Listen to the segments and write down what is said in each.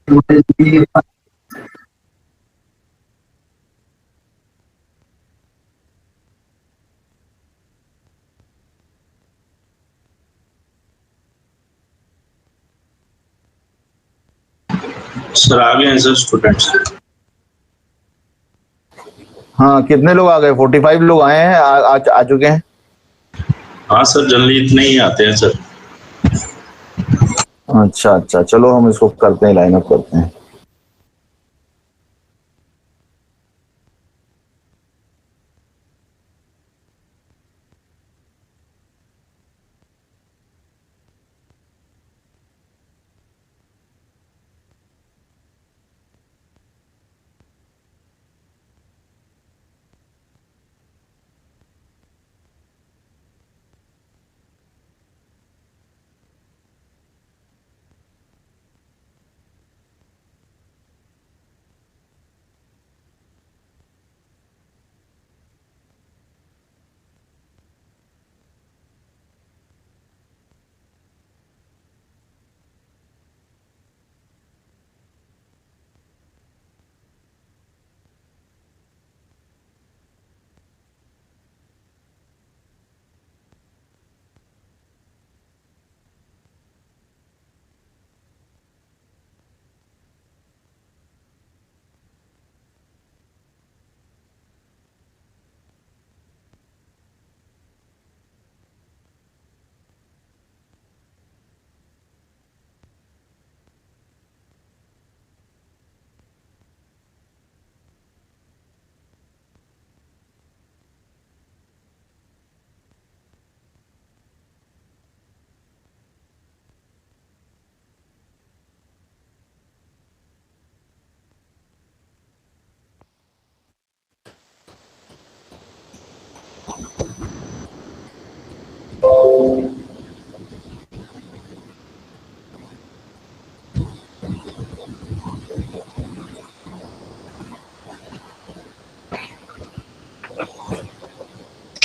Sir आ गए हैं sir students. हाँ, कितने लोग आ गए? 45 लोग आए हैं, आ चुके हैं। हाँ सर, जनरली इतने ही आते हैं सर। अच्छा अच्छा, चलो हम इसको करते हैं, लाइन अप करते हैं।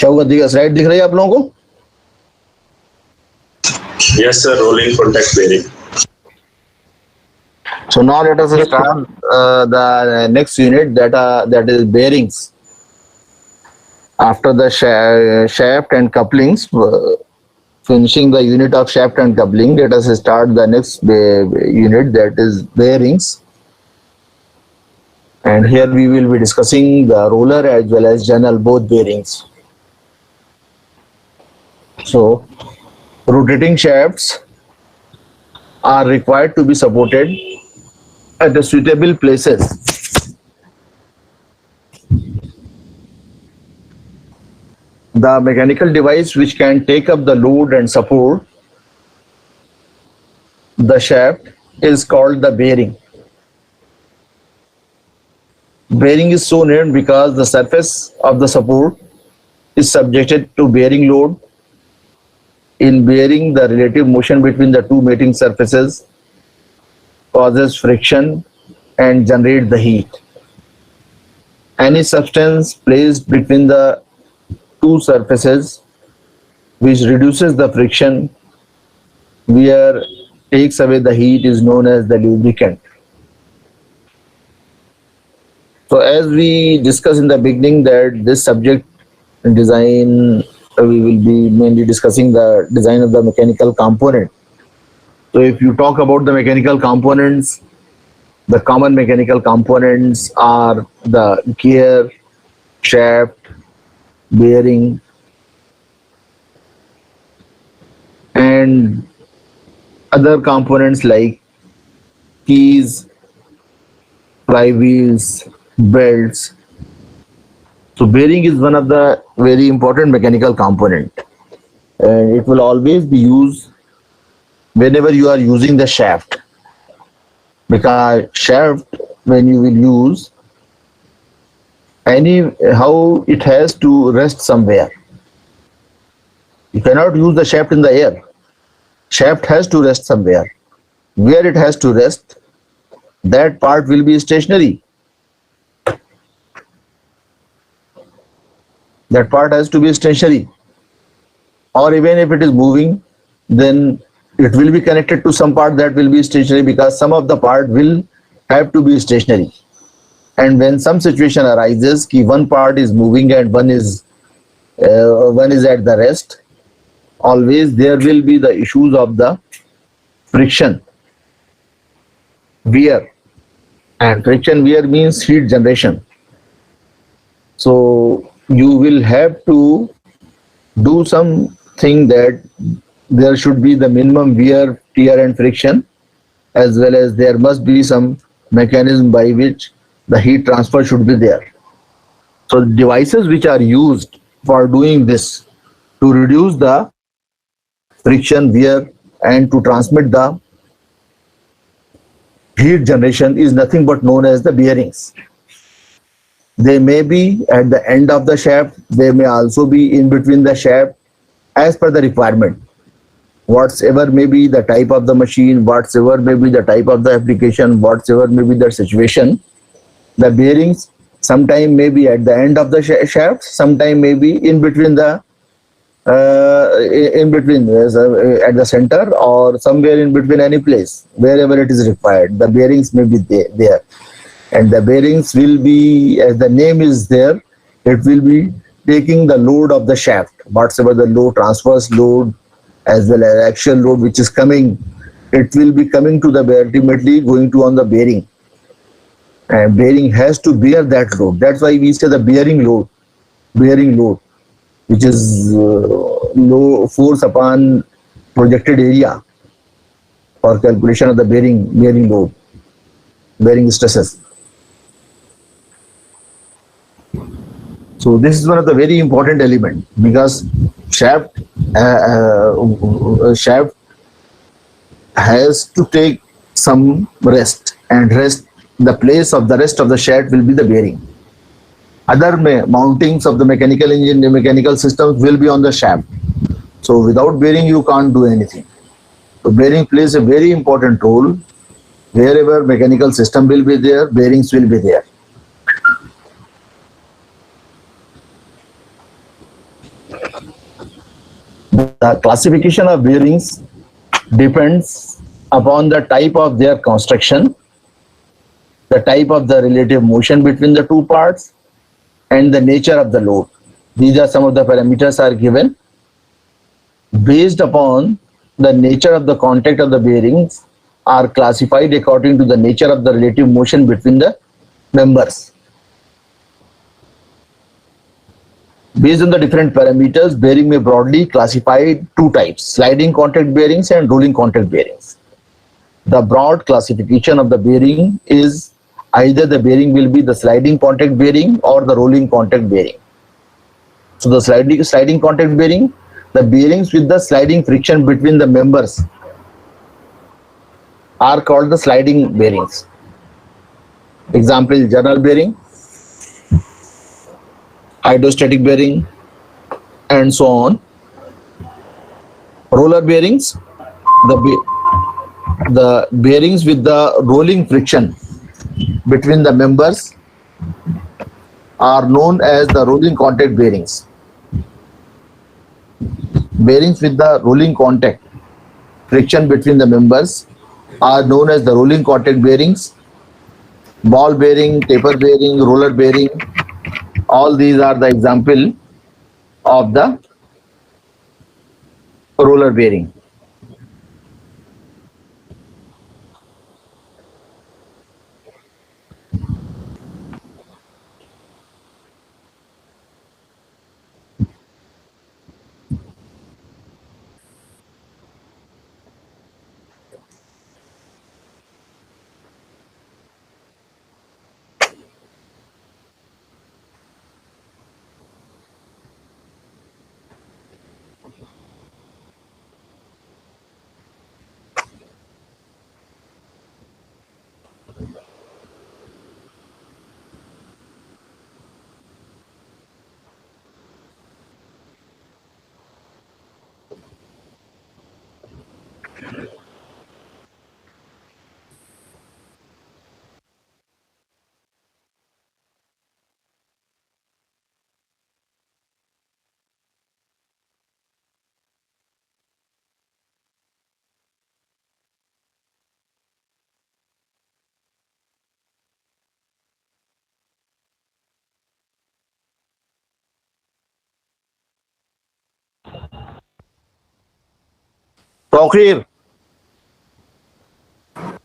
क्या होगा? स्लाइड दिख रही है आप लोगों को? Yes sir, rolling contact bearing. So now let us start the next unit, that is bearings. After the shaft and couplings, finishing the unit of shaft and coupling, let us start the next unit, that is bearings. And here we will be discussing the roller as well as journal, both bearings. So rotating shafts are required to be supported at the suitable places. The mechanical device which can take up the load and support the shaft is called the bearing. Bearing is so named because the surface of the support is subjected to bearing load. In bearing, the relative motion between the two mating surfaces causes friction and generate the heat. Any substance placed between the two surfaces which reduces the friction where takes away the heat is known as the lubricant. So as we discussed in the beginning that this subject design, we will be mainly discussing the design of the mechanical component. So if you talk about the mechanical components, the common mechanical components are the gear, shaft, bearing, and other components like keys, flywheels, belts. So bearing is one of the very important mechanical component, and it will always be used whenever you are using the shaft, because shaft, when you will use how it has to rest somewhere. You cannot use the shaft in the air. Shaft has to rest somewhere. Where it has to rest, that part will be stationary. That part has to be stationary. Or even if it is moving, then it will be connected to some part that will be stationary, because some of the part will have to be stationary. And when some situation arises, ki one part is moving and one is at the rest, always there will be the issues of the friction, wear, and friction wear means heat generation. So you will have to do something that there should be the minimum wear, tear, and friction, as well as there must be some mechanism by which the heat transfer should be there. So devices which are used for doing this to reduce the friction, wear, and to transmit the heat generation is nothing but known as the bearings. They may be at the end of the shaft, they may also be in between the shaft as per the requirement. Whatsoever may be the type of the machine, whatsoever may be the type of the application, whatsoever may be the situation, the bearings sometime may be at the end of the shaft, sometime may be in between the in between at the center or somewhere in between, any place wherever it is required. The bearings may be there, and the bearings will be, as the name is there, it will be taking the load of the shaft, whatsoever the load, transverse load as well as axial load which is coming, it will be coming to the ultimately going to on the bearing, and bearing has to bear that load. That's why we say the bearing load, which is low force upon projected area for calculation of the bearing load, bearing stresses. So this is one of the very important element, because shaft shaft has to take some rest, and rest, the place of the rest of the shaft will be the bearing. Other mountings of the mechanical engine, the mechanical systems will be on the shaft. So without bearing, you can't do anything. So bearing plays a very important role. Wherever mechanical system will be there, bearings will be there. The classification of bearings depends upon the type of their construction, the type of the relative motion between the two parts, and the nature of the load. These are some of the parameters are given. Based upon the nature of the contact of the bearings are classified according to the nature of the relative motion between the members. Based on the different parameters, bearing may broadly classify two types: sliding contact bearings and rolling contact bearings. The broad classification of the bearing is either the bearing will be the sliding contact bearing or the rolling contact bearing. So the sliding contact bearing, the bearings with the sliding friction between the members are called the sliding bearings. Example: journal bearing, hydrostatic bearing, and so on. Roller bearings, the bearings with the rolling friction between the members are known as the rolling contact bearings. Bearings with the rolling contact friction between the members are known as the rolling contact bearings. Ball bearing, taper bearing, roller bearing, all these are the example of the roller bearing. Tauqeer,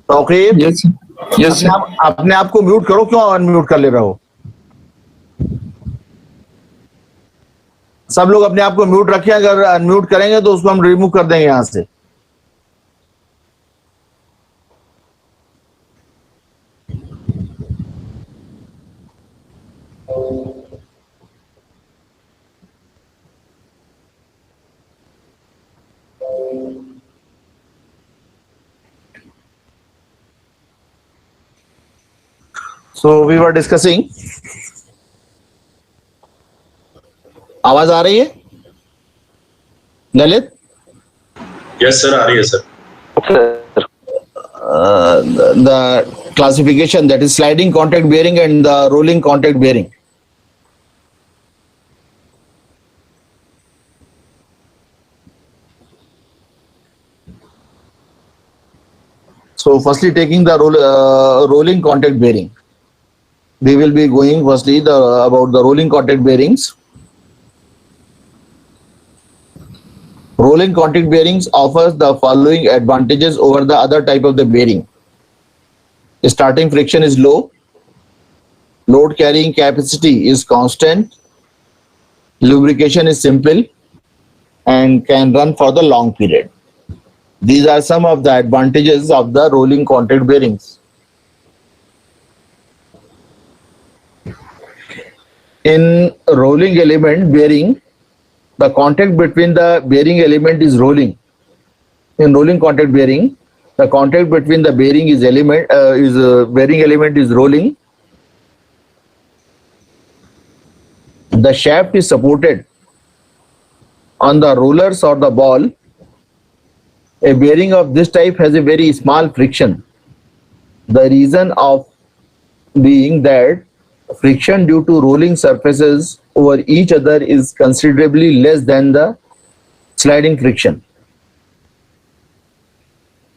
Tauqeer, yes yes अपने आप को mute करो, क्यों unmute कर ले रहे हो? सब लोग अपने आप को म्यूट रखें, अगर अनम्यूट करेंगे तो उसको हम रिमूव कर देंगे यहां से। So we were discussing, आवाज आ रही है ललित? यस सर, आ रही है sir. The classification, that is sliding contact bearing and the rolling contact bearing. So firstly taking the rolling contact bearing. We will be going firstly about the rolling contact bearings. Rolling contact bearings offers the following advantages over the other type of the bearing. Starting friction is low, load carrying capacity is constant, lubrication is simple, and can run for the long period. These are some of the advantages of the rolling contact bearings. In rolling element bearing, the contact between the bearing element is rolling. In rolling contact bearing, the contact between the bearing bearing element is rolling. The shaft is supported on the rollers or the ball. A bearing of this type has a very small friction. The reason of being that friction due to rolling surfaces over each other is considerably less than the sliding friction.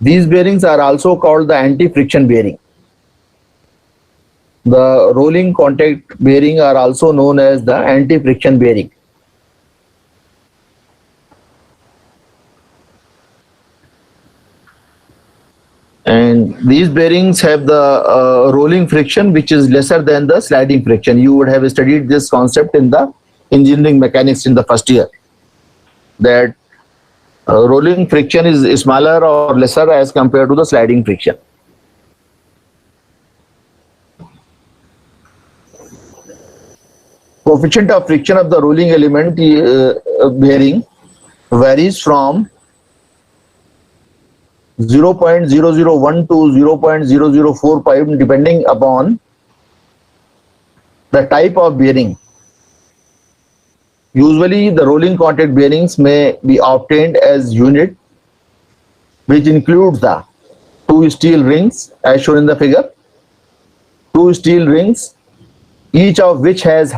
These bearings are also called the anti-friction bearing. The rolling contact bearing are also known as the anti-friction bearing. And these bearings have the rolling friction which is lesser than the sliding friction. You would have studied this concept in the engineering mechanics in the first year, that rolling friction is smaller or lesser as compared to the sliding friction. Coefficient of friction of the rolling element bearing varies from 0.001 to 0.0045 depending upon the type of bearing. Usually the rolling contact bearings may be obtained as unit, which includes the two steel rings as shown in the figure. Two steel rings, each of which has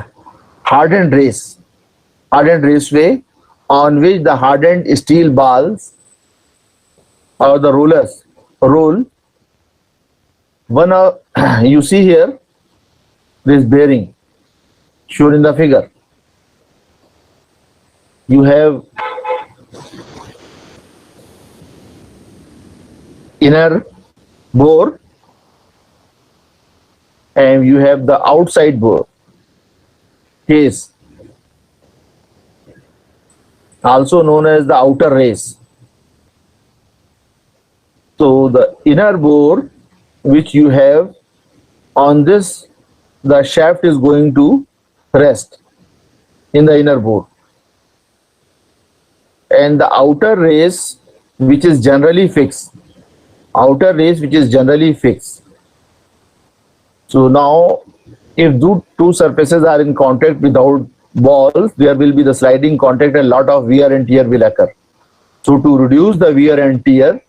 hardened raceway on which the hardened steel balls or the rollers roll. One of you see here this bearing shown in the figure. You have inner bore and you have the outside bore case, also known as the outer race. So the inner bore which you have, on this the shaft is going to rest in the inner bore, and the outer race which is generally fixed. So now if two surfaces are in contact without balls, there will be the sliding contact, a lot of wear and tear will occur. So to reduce the wear and tear,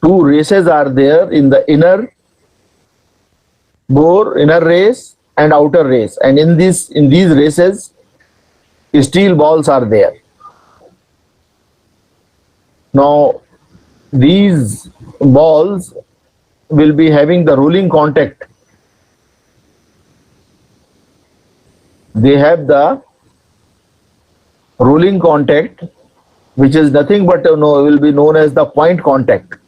two races are there in the inner bore, inner race and outer race, and in these races steel balls are there. Now these balls will be having the rolling contact. They have the rolling contact which is nothing but will be known as the point contact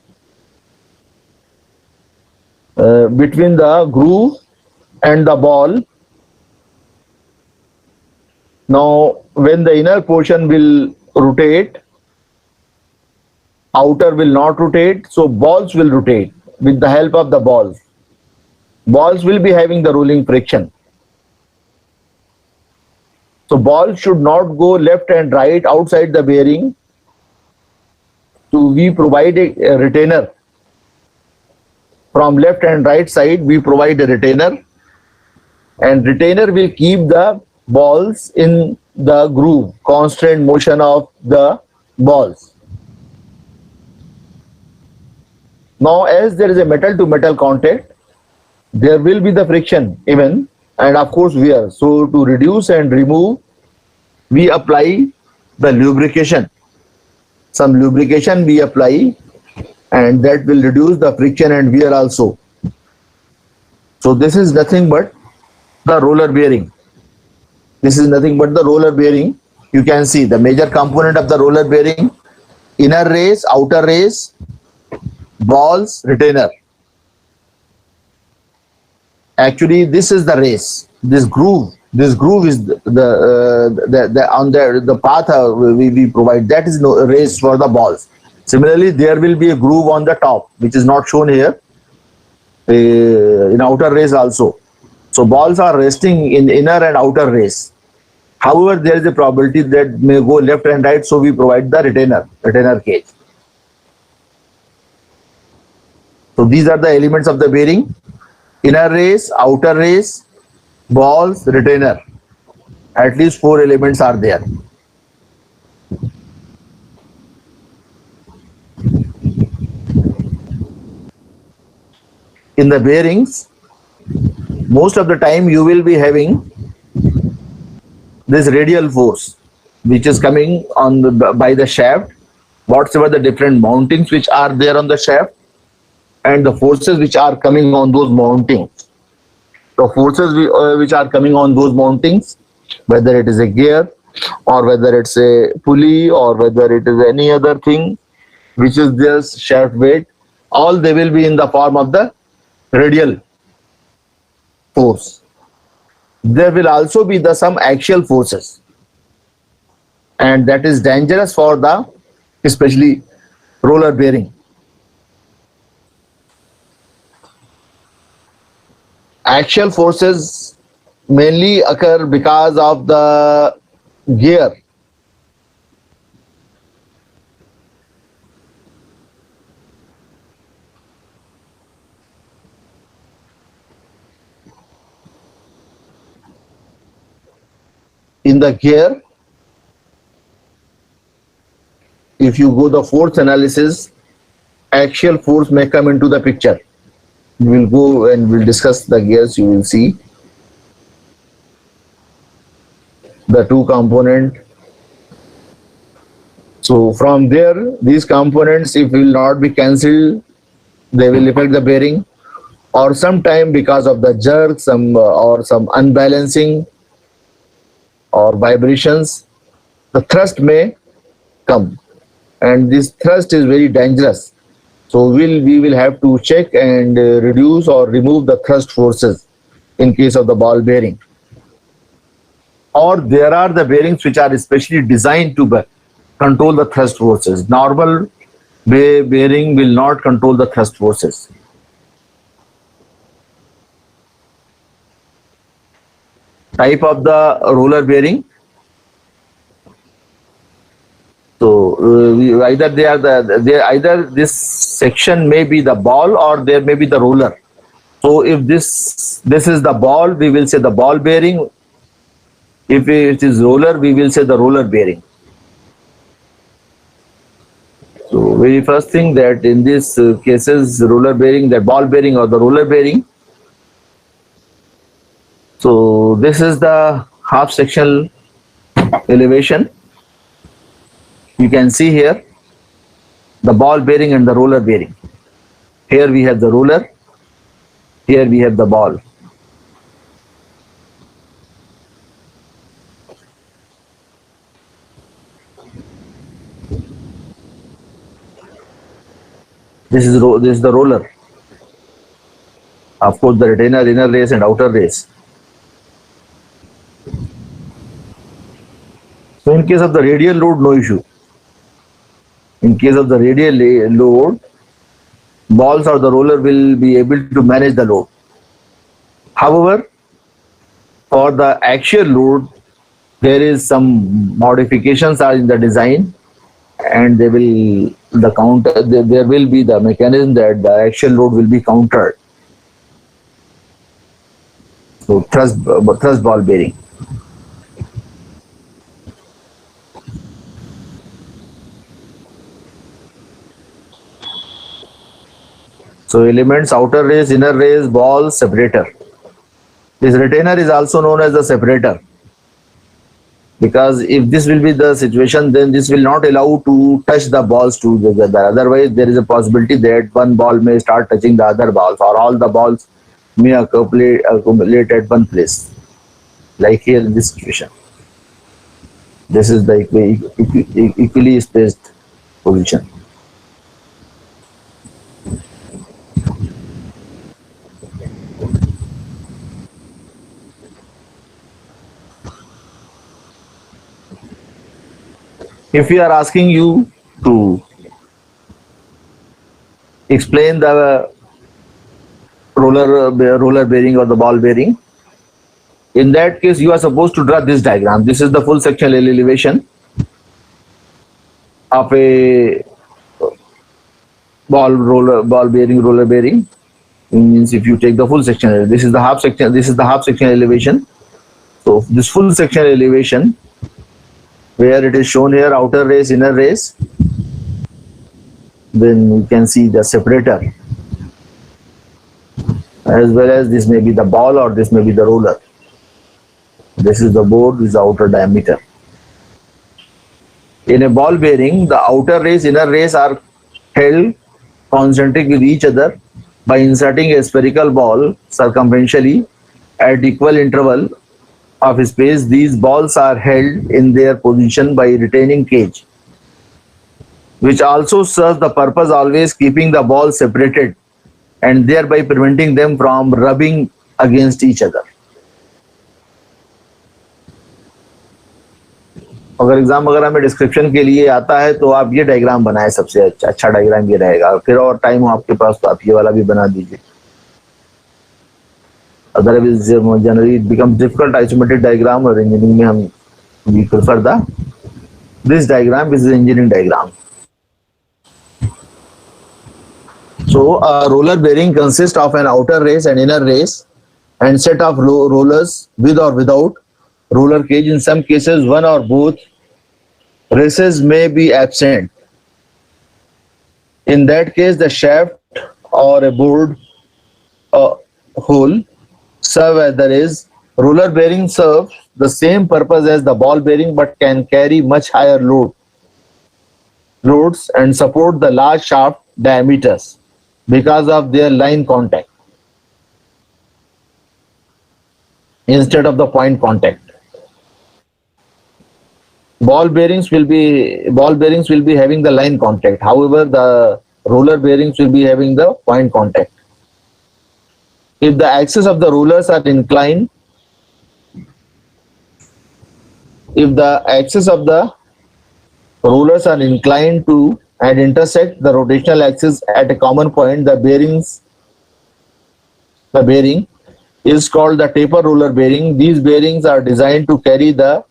between the groove and the ball. Now, when the inner portion will rotate, outer will not rotate, so balls will rotate with the help of the balls. Balls will be having the rolling friction. So ball should not go left and right outside the bearing. So we provide a retainer. From left and right side, we provide a retainer, and retainer will keep the balls in the groove, constant motion of the balls. Now, as there is a metal to metal contact, there will be the friction even, and of course wear. So to reduce and remove, we apply the lubrication. Some lubrication we apply, and that will reduce the friction and wear also. So this is nothing but the roller bearing. This is nothing but the roller bearing. You can see the major component of the roller bearing: inner race, outer race, balls, retainer. Actually, this is the race. This groove is the path we provide. That is no race for the balls. Similarly, there will be a groove on the top, which is not shown here. In outer race also. So balls are resting in inner and outer race. However, there is a probability that may go left and right, so we provide the retainer cage. So these are the elements of the bearing: inner race, outer race, balls, retainer. At least 4 elements are there. In the bearings, most of the time you will be having this radial force which is coming on by the shaft, whatsoever the different mountings which are there on the shaft, and the forces which are coming on those mountings. The forces which are coming on those mountings, whether it is a gear or whether it's a pulley or whether it is any other thing which is this shaft weight, all they will be in the form of the radial force. There will also be some axial forces, and that is dangerous for the especially roller bearing. Axial forces mainly occur because of the gear. In the gear, if you go the force analysis, axial force may come into the picture. We will go and we'll discuss the gears. You will see the two component. So from there, these components, if will not be cancelled, they will affect the bearing, or sometime because of the jerk, or some unbalancing or vibrations, the thrust may come, and this thrust is very dangerous. So we will have to check and reduce or remove the thrust forces in case of the ball bearing. Or there are the bearings which are especially designed to control the thrust forces. Normal bearing will not control the thrust forces. Type of the roller bearing. So either this section may be the ball or there may be the roller. So if this is the ball, we will say the ball bearing. If it is roller, we will say the roller bearing. So very first thing that in this cases roller bearing, the ball bearing or the roller bearing. So this is the half sectional elevation. You can see here the ball bearing and the roller bearing. Here we have the roller, here we have the ball. This is the roller. Of course, the retainer, inner race and outer race. So in case of the radial load, no issue. In case of the radial load, balls or the roller will be able to manage the load. However, for the axial load, there is some modifications are in the design, and there will be the mechanism that the axial load will be countered. So thrust ball bearing. So elements, outer race, inner race, ball, separator. This retainer is also known as the separator, because if this will be the situation, then this will not allow to touch the balls together. Otherwise, there is a possibility that one ball may start touching the other balls, or all the balls may accumulate at one place. Like here in this situation. This is the equally spaced position. If we are asking you to explain the roller bearing or the ball bearing, in that case you are supposed to draw this diagram. This is the full sectional elevation of a ball bearing, roller bearing. It means if you take the full section, this is the half section elevation. So this full section elevation, where it is shown here, outer race, inner race, then you can see the separator, as well as this may be the ball or this may be the roller. This is the board with the outer diameter. In a ball bearing, the outer race, inner race are held concentric with each other by inserting a spherical ball circumferentially at equal interval of space. These balls are held in their position by retaining cage, which also serves the purpose always keeping the balls separated and thereby preventing them from rubbing against each other. अगर exam वगैरह में description के लिए आता है तो आप ये डायग्राम बनाए, सबसे अच्छा डायग्राम ये रहेगा. फिर और टाइम हो आपके पास तो आप ये वाला भी बना दीजिए. Otherwise, generally it becomes difficult isometric diagram, और engineering में हम we prefer this diagram, which is engineering diagram. So a roller bearing consists of an outer race and inner race and set of rollers with or without roller cage. In some cases, one or both races may be absent. In that case, the shaft or a board hole serve as the race. Roller bearing serves the same purpose as the ball bearing, but can carry much higher loads and support the large shaft diameters because of their line contact instead of the point contact. Ball bearings will be having the line contact. However, the roller bearings will be having the point contact. If the axis of the rollers are inclined, to and intersect the rotational axis at a common point, the bearing is called the taper roller bearing. These bearings are designed to carry the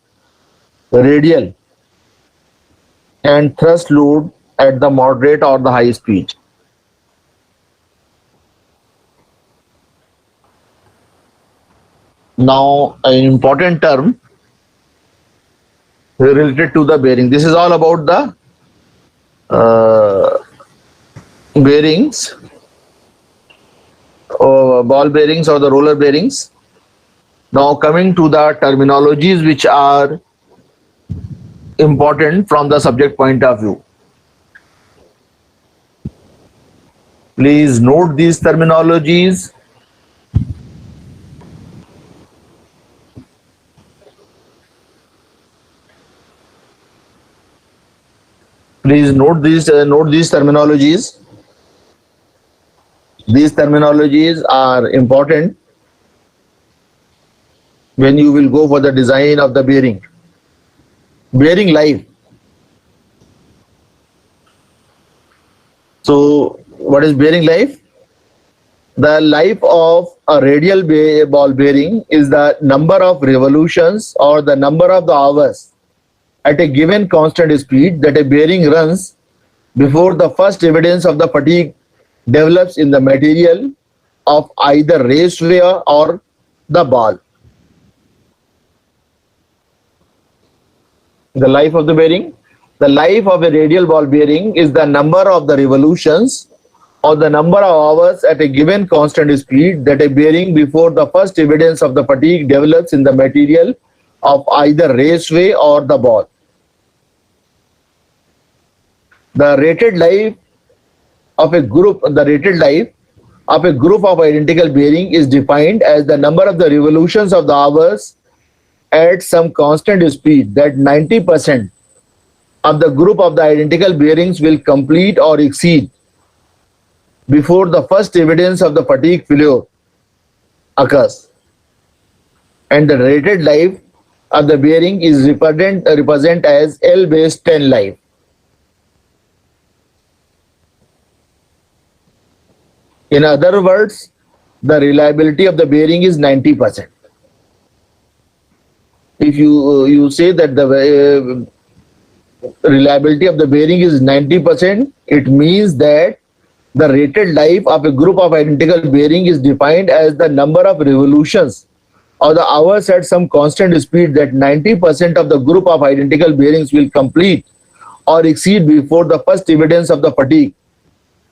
radial and thrust load at the moderate or the high speed. Now, an important term related to the bearing. This is all about the bearings, or ball bearings or the roller bearings. Now coming to the terminologies which are important from the subject point of view. Please note these terminologies. Please note these terminologies. These terminologies are important when you will go for the design of the bearing. Bearing life. So, what is bearing life? The life of a radial ball bearing is the number of revolutions or the number of the hours at a given constant speed that a bearing runs before the first evidence of the fatigue develops in the material of either raceway or the ball. The life of the bearing. The life of a radial ball bearing is the number of the revolutions or the number of hours at a given constant speed that a bearing before the first evidence of the fatigue develops in the material of either raceway or the ball. The rated life of a group of identical bearing is defined as the number of the revolutions of the hours at some constant speed that 90% of the group of the identical bearings will complete or exceed before the first evidence of the fatigue failure occurs. And the rated life of the bearing is represent as L base 10 life. In other words, the reliability of the bearing is 90%. If you say that the reliability of the bearing is 90%, it means that the rated life of a group of identical bearing is defined as the number of revolutions or the hours at some constant speed that 90% of the group of identical bearings will complete or exceed before the first evidence of the fatigue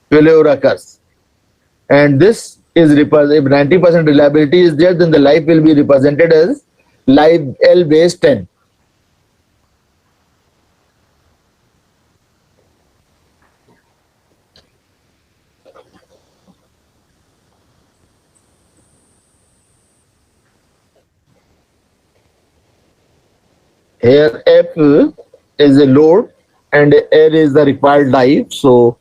failure occurs. And this is if 90% reliability is there, then the life will be represented as life L base 10. Here F is a load and L is the required life. So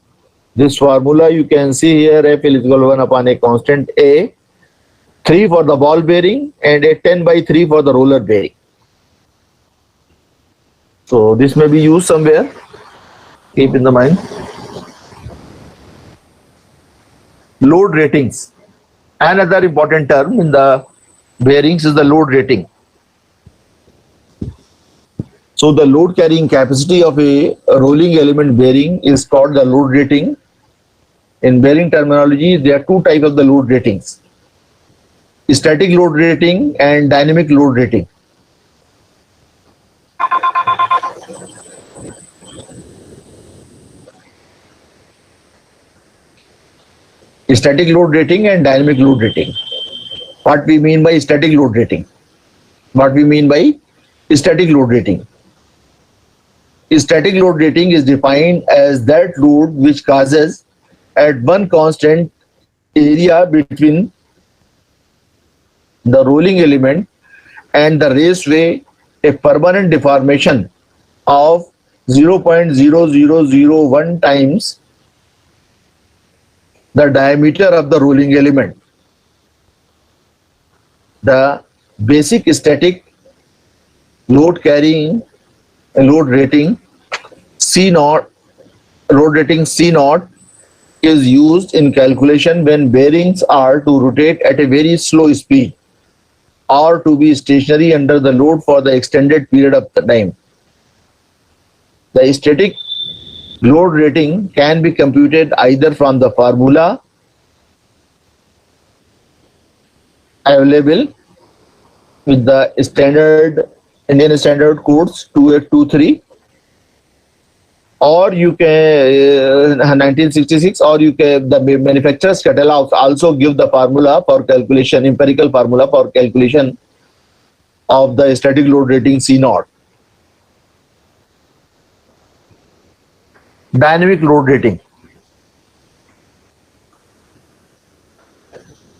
this formula you can see here, F is equal to 1 upon a constant A, 3 for the ball bearing and a 10/3 for the roller bearing. So this may be used somewhere. Keep in the mind. Load ratings. Another important term in the bearings is the load rating. So the load carrying capacity of a rolling element bearing is called the load rating. In bearing terminology, there are two types of the load ratings: static load rating and dynamic load rating. Static load rating and dynamic load rating. What we mean by static load rating? What we mean by static load rating? Static load rating is defined as that load which causes at one constant area between the rolling element and the raceway a permanent deformation of 0.0001 times the diameter of the rolling element. The basic static load carrying load rating C0, load rating C0 is used in calculation when bearings are to rotate at a very slow speed or to be stationary under the load for the extended period of the time. The static load rating can be computed either from the formula available with the standard Indian Standard Codes 2823, or you can 1966, or you can the manufacturer's catalog also give the formula for calculation, empirical formula for calculation of the static load rating C0. Dynamic load rating.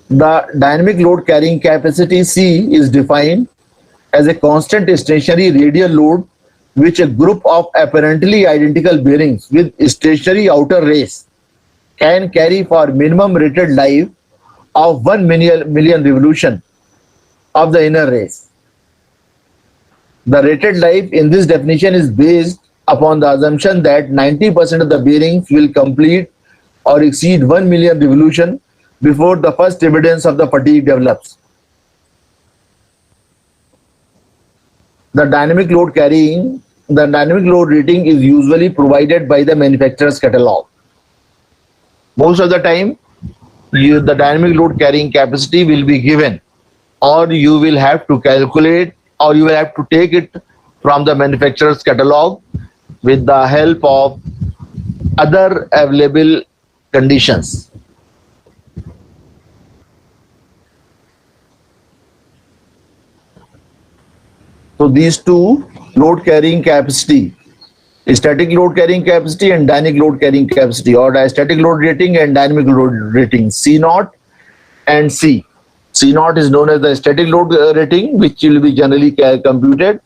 The dynamic load carrying capacity C is defined as a constant stationary radial load which a group of apparently identical bearings with stationary outer race can carry for minimum rated life of 1 million revolution of the inner race. The rated life in this definition is based upon the assumption that 90% of the bearings will complete or exceed 1 million revolution before the first evidence of the fatigue develops. The dynamic load rating is usually provided by the manufacturer's catalog. Most of the time, the dynamic load carrying capacity will be given, or you will have to calculate, or you will have to take it from the manufacturer's catalog with the help of other available conditions. So these two, load carrying capacity, static load carrying capacity and dynamic load carrying capacity, or static load rating and dynamic load rating, C naught and C. C naught is known as the static load rating, which will be generally computed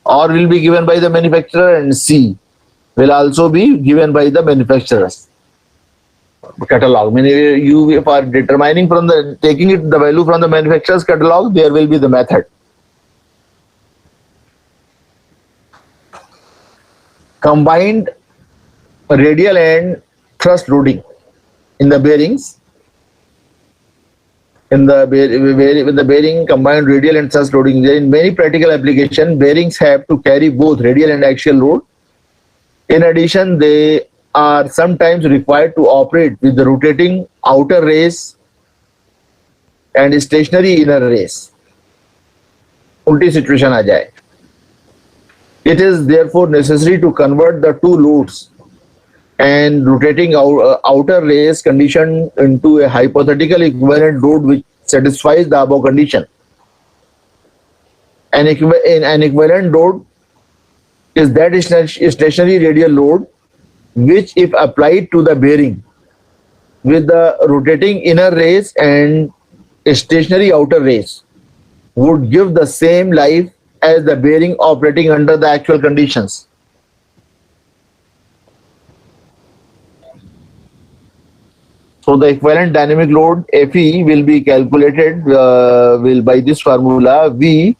or will be given by the manufacturer, and C will also be given by the manufacturer's catalog. Meaning you are determining from the taking it the value from the manufacturer's catalog, there will be the method. Combined radial and thrust loading in the bearings. In the bearing combined radial and thrust loading, in many practical applications, bearings have to carry both radial and axial load. In addition, they are sometimes required to operate with the rotating outer race and stationary inner race. Ulti situation aa jaye. It is therefore necessary to convert the two loads and rotating outer race condition into a hypothetical equivalent load which satisfies the above condition. An equivalent load is that stationary radial load which, if applied to the bearing with the rotating inner race and stationary outer race, would give the same life as the bearing operating under the actual conditions. So the equivalent dynamic load Fe will be calculated by this formula: V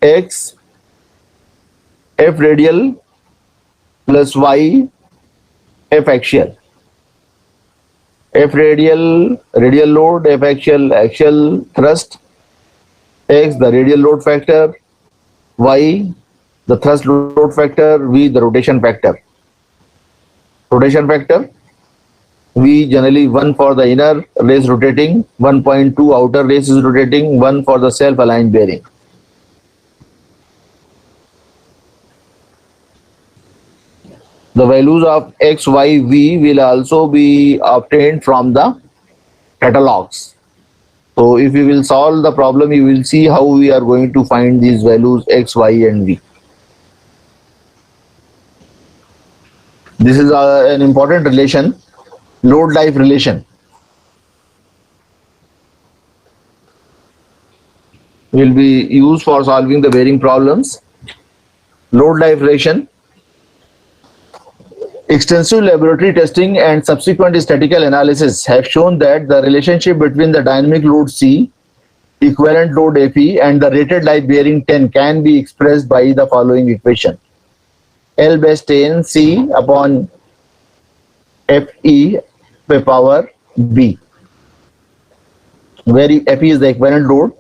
x F radial plus Y F axial. F radial load, F axial thrust, x the radial load factor, Y the thrust load factor, V the rotation factor. Rotation factor, V generally 1 for the inner race rotating, 1.2 outer race is rotating, 1 for the self-aligned bearing. The values of X, Y, V will also be obtained from the catalogs. So if you will solve the problem, you will see how we are going to find these values X, Y and V. This is an important relation, load-life relation. Will be used for solving the bearing problems. Load-life relation. Extensive laboratory testing and subsequent statistical analysis have shown that the relationship between the dynamic load C, equivalent load Fe, and the rated life bearing 10 can be expressed by the following equation: L base 10 C upon Fe by power B, where Fe is the equivalent load,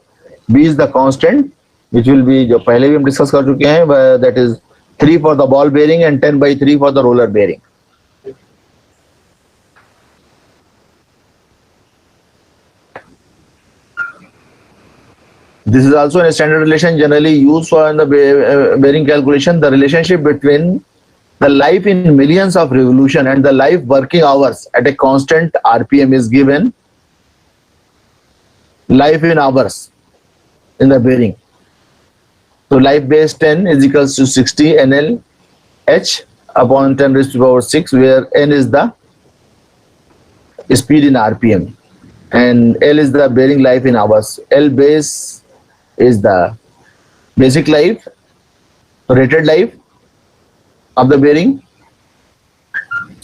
B is the constant, which will be जो पहले भी हम discuss कर चुके हैं, that is 3 for the ball bearing and 10/3 for the roller bearing. This is also a standard relation generally used for in the bearing calculation. The relationship between the life in millions of revolution and the life working hours at a constant RPM is given life in hours in the bearing. So life base 10 is equals to 60 NL H upon 10 raised to the power 6, where N is the speed in RPM and L is the bearing life in hours. L base is the basic life, rated life of the bearing,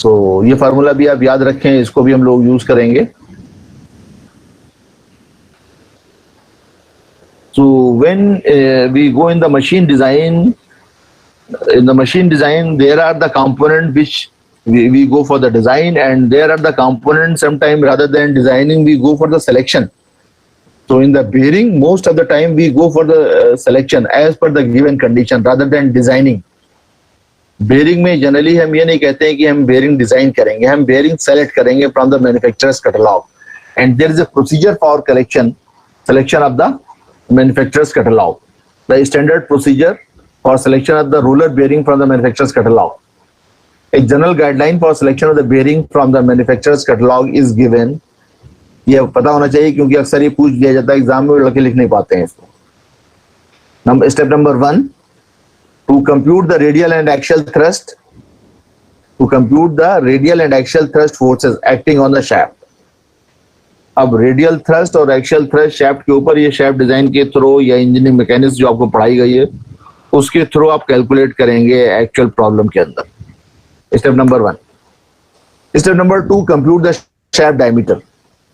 तो ये formula भी आप याद रखें, इसको भी हम लोग यूज करेंगे. So when we go in the machine design, there are the components which we go for the design, and there are the components sometimes rather than designing we go for the selection. So in the bearing, most of the time we go for the selection as per the given condition rather than designing. Bearing में generally हम ये नहीं कहते हैं कि हम bearing design करेंगे, हम बेयरिंग सेलेक्ट करेंगे from the manufacturer's catalogue, and there is a procedure for selection of the manufacturer's catalog. The standard procedure for selection of the roller bearing from the manufacturer's catalog. A general guideline for selection of the bearing from the manufacturer's catalog is given. ये पता होना चाहिए क्योंकि अक्सर ये पूछ दिया जाता है एग्जाम में, लड़के लिख नहीं पाते हैं इसको. Step number 1, to compute the radial and axial thrust. To compute the radial and axial thrust forces acting on the shaft. अब रेडियल थ्रस्ट और एक्सियल थ्रस्ट शाफ्ट के ऊपर, ये शाफ्ट डिजाइन के थ्रू या इंजीनियरिंग मैकेनिक्स जो आपको पढ़ाई गई है उसके थ्रू आप कैलकुलेट करेंगे एक्चुअल प्रॉब्लम के अंदर. Step number 1. Step number 2, compute the shaft diameter.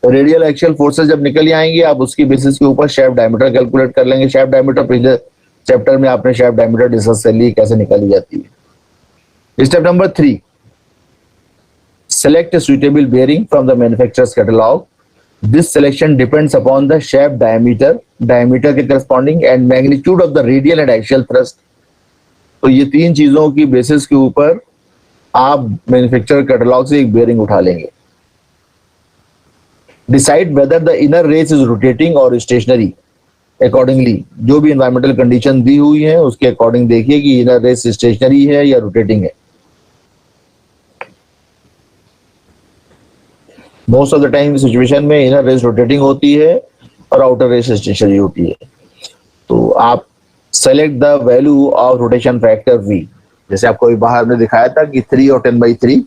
Radial axial forces जब निकल आएंगे आप उसकी बेसिस के ऊपर शाफ्ट डायमीटर कैलकुलेट कर लेंगे. शाफ्ट डायमीटर पिछले चैप्टर में आपने शाफ्ट डायमीटर डिस्कस कर ली, कैसे निकाली जाती है. Step number 3, select suitable bearing from the manufacturer's catalogue. This selection depends upon the shaft diameter के corresponding and magnitude of the radial and axial thrust. तो ये तीन चीजों की बेसिस के ऊपर आप मैन्युफैक्चरर कैटलॉग से एक बेयरिंग उठा लेंगे. Decide whether the inner race is rotating or stationary. Accordingly, जो भी environmental condition दी हुई है उसके अकॉर्डिंग देखिए कि inner race stationary है या rotating है. Most of the time situation में इनर रेस रोटेटिंग होती है और आउटर रेस स्टेशनरी होती है. तो आप select the value of rotation factor V. जैसे आपको बाहर में दिखाया था कि 3 और 10/3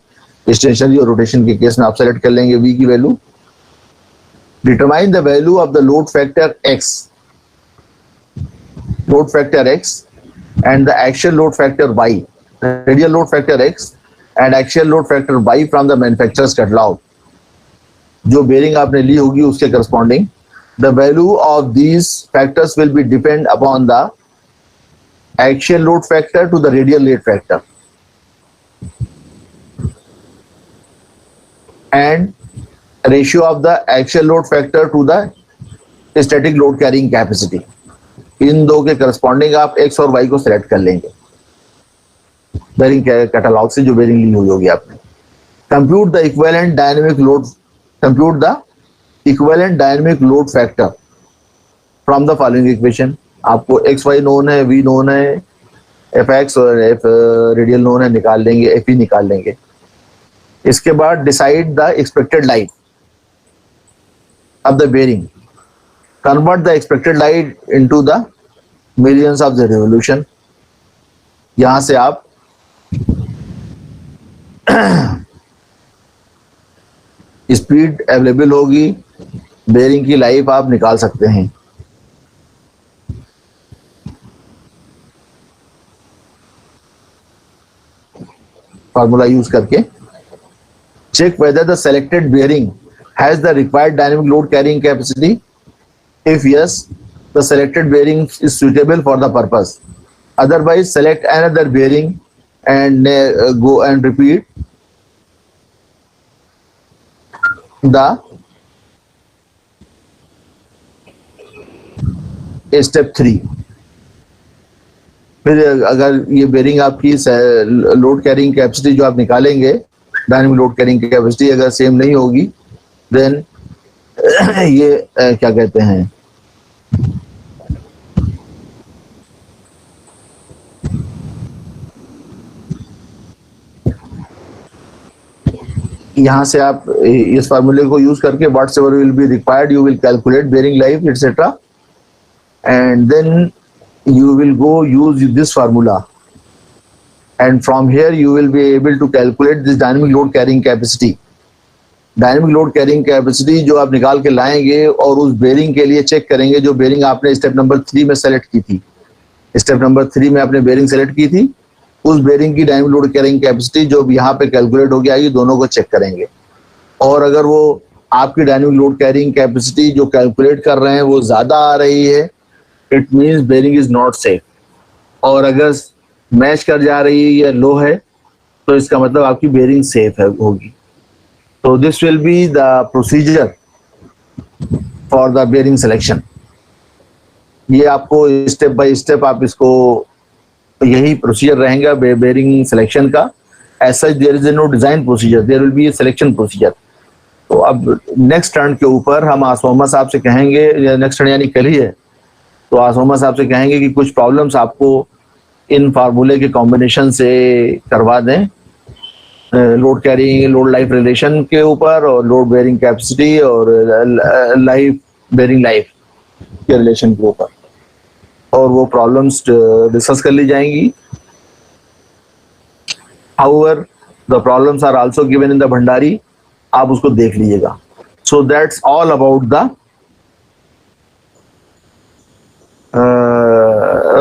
स्टेशनरी और रोटेशन के केस में आप सेलेक्ट कर लेंगे V की value. Determine the value of the load factor X and the axial load factor Y. Radial load factor X and axial load factor Y from the manufacturer's catalogue. जो bearing आपने ली होगी उसके corresponding. The value of these factors will be depend upon the axial load factor to the radial load factor and ratio of the axial load factor to the static load carrying capacity. इन दो के corresponding आप X और Y को select कर लेंगे bearing catalogue से जो bearing ली हुई होगी आपने. Compute the equivalent dynamic load. Compute the equivalent dynamic load factor from the following equation. आपको XY नोन है, V नोन है, Fx और F रेडियल नोन है, निकाल लेंगे, Fe निकाल लेंगे. इसके बाद decide the expected life of the bearing. Convert the expected life into the millions of the revolution. यहां से आप स्पीड अवेलेबल होगी, बेयरिंग की लाइफ आप निकाल सकते हैं. फार्मूला यूज करके check whether the selected bearing has the required dynamic load carrying capacity. If yes, the selected bearing is suitable for the purpose. Otherwise select another bearing and go and repeat the step 3. फिर अगर ये bearing आपकी load carrying capacity जो आप निकालेंगे, dynamic load carrying capacity अगर same नहीं होगी, देन ये क्या कहते हैं, यहां से आप इस फार्मूले को यूज करके whatever will be required you will calculate bearing life etcetera, and then you will go use this formula, and from here you will be able to calculate this dynamic load carrying capacity. Dynamic load carrying capacity जो आप निकाल के लाएंगे और उस bearing के लिए check करेंगे जो बेयरिंग आपने स्टेप नंबर 3 में सेलेक्ट की थी. स्टेप नंबर 3 में आपने बेयरिंग सेलेक्ट की थी, उस बेरिंग की डायनेमिक लोड कैरिंग कैपेसिटी जो यहाँ पे कैलकुलेट होगी आएगी, दोनों को चेक करेंगे। और अगर वो आपकी डायनेमिक लोड कैरिंग कैपेसिटी जो कैलकुलेट कर रहे हैं वो ज्यादा आ रही है, it means bearing is not safe. और अगर मैच कर जा रही है या लो है तो इसका मतलब आपकी बेरिंग सेफ है होगी। तो this will be the procedure for the bearing selection. ये आपको स्टेप बाय स्टेप आप इसको, यही प्रोसीजर रहेगा बेरिंग सिलेक्शन का। As such there is no design procedure, there will be a selection procedure. तो अब नेक्स्ट टर्न के ऊपर हम आसोमा साहब से कहेंगे, नेक्स्ट टर्न यानी कल ही है, तो आसोमा साहब से कहेंगे कि कुछ प्रॉब्लम्स आपको इन फार्मूले के कॉम्बिनेशन से करवा दें, load carrying load life relation के ऊपर और लोड बेरिंग कैपेसिटी और लाइफ बेरिंग लाइफ के रिलेशन के ऊपर, और वो प्रॉब्लम्स डिस्कस कर ली जाएंगी। However the problems are also given in the Bhandari, आप उसको देख लीजिएगा। So that's all about the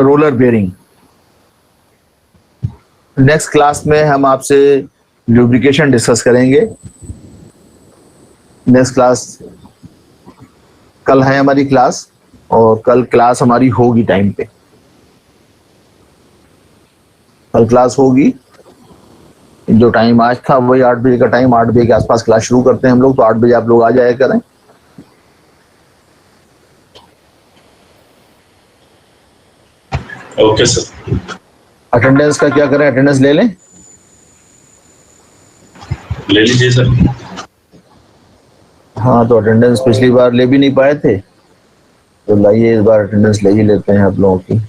roller bearing. Next class में हम आपसे लुब्रिकेशन डिस्कस करेंगे। नेक्स्ट क्लास कल है हमारी क्लास, और कल क्लास हमारी होगी टाइम पे। कल क्लास होगी, जो टाइम आज था वही 8 बजे का टाइम, 8 बजे के आसपास क्लास शुरू करते हैं हम लोग, तो 8 बजे आप लोग आ जाया करें। Okay sir. अटेंडेंस का क्या करें, अटेंडेंस ले लें? ले लीजिए सर। हाँ, तो अटेंडेंस पिछली बार ले भी नहीं पाए थे, तो लाइए इस बार अटेंडेंस ले ही लेते हैं आप लोगों की।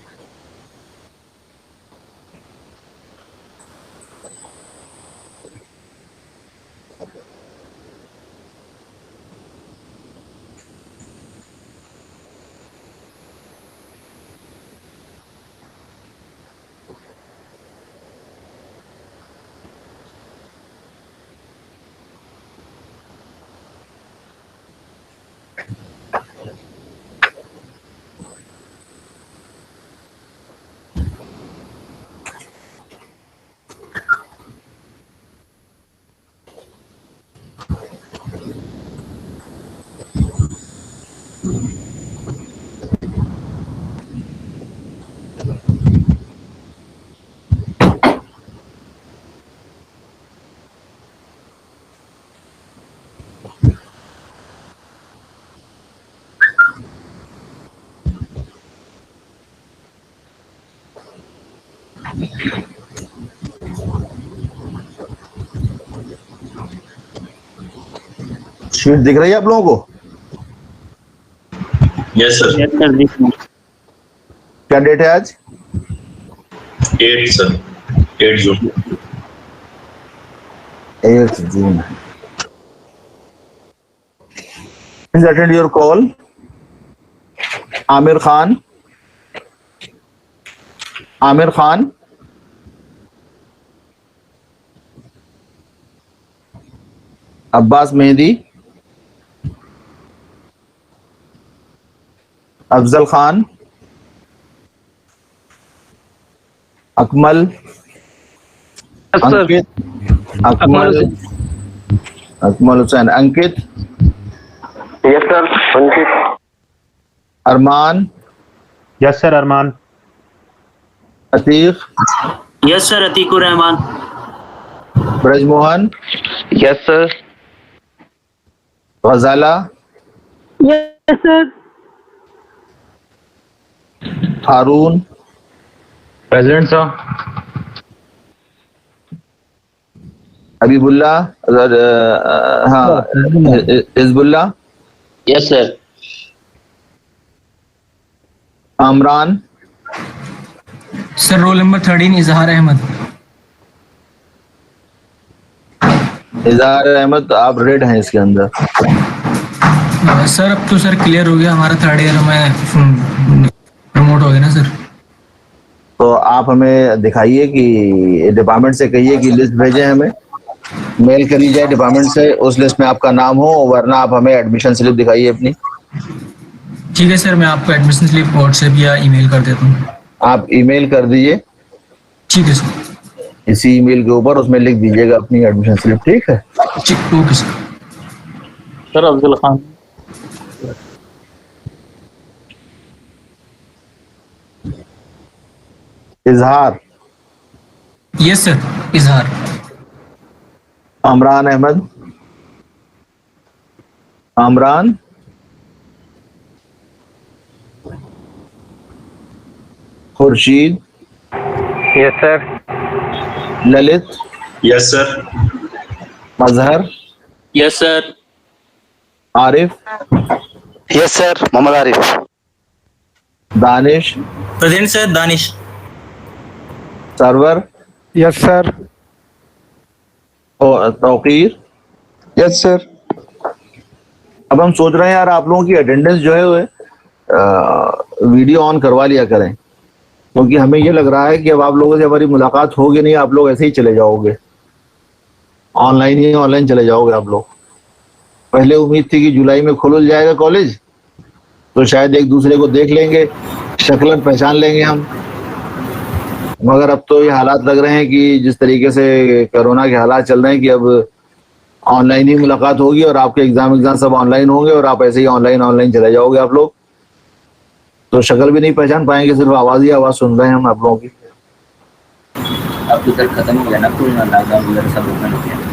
शीट दिख रही है आप लोगों को? Yes sir. क्या डेट है आज? 8 सर, 8 जून। 8 जून। Please attend your call. Aamir Khan, Aamir Khan, Abbas Mehdi, Afzal Khan, Akmal, Ankit, Akmal Hussain, Ankit, yes sir, Ankit, Arman, yes sir, Arman, Atiq, yes sir, Atiqur Rahman, Brajmohan, yes sir, Ghazala, yes sir, Haroon, present sir, Habibullah, हाँ, Hizbullah, yes sir, Amran, sir roll number 13 Izhar Ahmad. इजहार अहमद, आप रेड हैं इसके अंदर। सर अब तो सर क्लियर हो गया, हमारा 3rd ईयर में प्रमोट हो गया ना सर। तो आप हमें दिखाइए कि डिपार्टमेंट से कहिए कि लिस्ट भेजें, हमें मेल करी जाए डिपार्टमेंट से, उस लिस्ट में आपका नाम हो, वरना आप हमें एडमिशन स्लिप दिखाइए अपनी। ठीक है सर, मैं आपको एडमिशन स्लिप व्हाट्सएप या ईमेल कर देता हूँ। आप ईमेल कर दीजिए। ठीक है सर। इसी ईमेल के ऊपर उसमें लिख दीजिएगा अपनी एडमिशन स्लिप, ठीक है? जी okay sir. Sir Afzal Khan. Izhar, yes sir. Izhar. Amran Ahmed, Amran, Khurshid, yes sir. Lalit, yes sir. Mazhar, yes sir. Arif, yes sir. Mohammad Arif. Danish, present sir. Danish. Sarwar, yes sir. Tauqir. Yes sir. अब हम सोच रहे हैं यार आप लोगों की अटेंडेंस जो है वो वीडियो ऑन करवा लिया करें, क्योंकि हमें ये लग रहा है कि अब आप लोगों से हमारी मुलाकात होगी नहीं, आप लोग ऐसे ही चले जाओगे, ऑनलाइन चले जाओगे आप लोग। पहले उम्मीद थी कि जुलाई में खुल जाएगा कॉलेज तो शायद एक दूसरे को देख लेंगे, शक्लन पहचान लेंगे हम, मगर अब तो ये हालात लग रहे हैं कि जिस तरीके से कोरोना के हालात चल रहे हैं कि अब ऑनलाइन ही मुलाकात होगी और आपके एग्जाम सब ऑनलाइन होंगे और आप ऐसे ही ऑनलाइन चले जाओगे आप लोग, तो शक्ल भी नहीं पहचान पाएंगे, सिर्फ आवाज ही आवाज सुन रहे हैं हम आप लोगों की। अब तो सर खत्म हो गया ना, पूरा लॉकडाउन वगैरह सब ओपन हो गया।